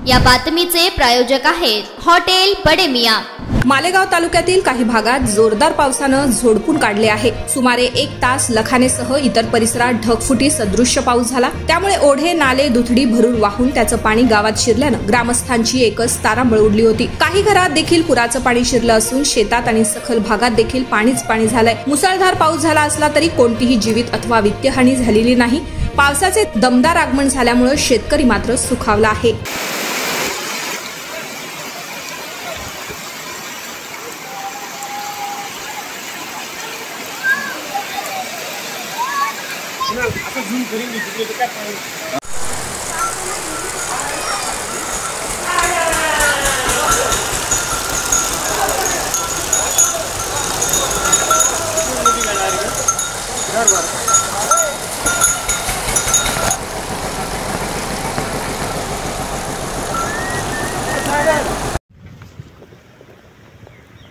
या बातमीचे प्रायोजक आहेत हॉटेल बडे मियां। मालेगाव तालुक्यातील काही भागात जोरदार पावसानं झोडपून काढले आहे। सुमारे 1 तास लखानेसह इतर परिसरात ढगफुटी सदृश्य पाऊस झाला। त्यामुळे ओढे नाले दुथडी भरून वाहून त्याचं पाणी गावात शिरल्यानं ग्रामस्थांची एकच तारांबळ उडली होती। काही घरात देखील पुराचं पाणी शिरलं असून शेतात आणि सखल भागात देखील पाणीच पाणी झालंय। मुसळधार पाऊस झाला असला तरी कोणतीही जीवित अथवा वित्तीय हानी झालेली नाही। पावसाचे दमदार आगमन झाल्यामुळे शेतकरी मात्र सुखावला आहे। आता झूम करेंगे तिकडे तो क्या पानी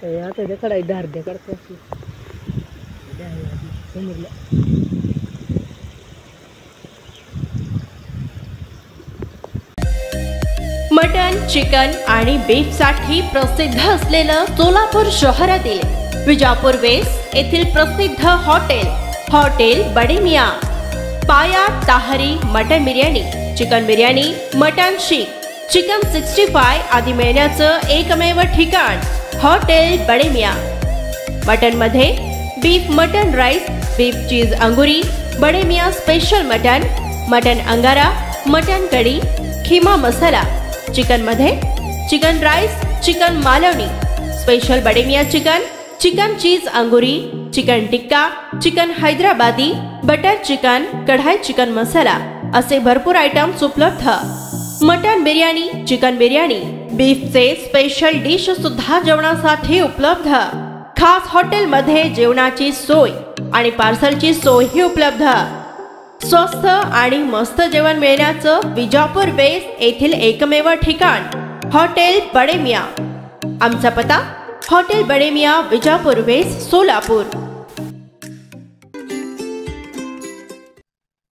यहाँ तो देखा इधर देखा मटन, चिकन आणि बीफ साठी प्रसिद्ध असलेलं सोलापूर शहरातील विजापूर वेस्ट येथील प्रसिद्ध हॉटेल बडे मियां। पाया ताहरी mutton biryani, chicken biryani, mutton seekh, chicken 65 आदी मिळण्याचं एकमेव ठिकाण हॉटेल बडे मियां। मटन मध्ये beef mutton rice, beef cheese अंगुरी, बडे मियां स्पेशल मटन अंगारा, मटन कढी, खीमा मसाला। चिकन मध्ये chicken rice, chicken Malvani, special Bade Miyan chicken cheese अंगुरी, chicken tikka, chicken Hyderabadi, butter chicken, kadai chicken masala असे भरपूर आयटम्स उपलब्ध। मटन बिर्याणी, चिकन बिर्याणी, बीफचे स्पेशल डिश सुद्धा जेवणासाठी उपलब्ध। खास हॉटेल मध्ये जेवणाची सोय आणि पार्सलची सोयही उपलब्ध। स्वस्त आणि मस्त जेवण मिळण्याचं विजापूर वेस्ट येथील एकमेव ठिकाण हॉटेल बडे मियां। आमचा पत्ता हॉटेल बडे मियां, विजापूर वेस्ट, सोलापूर।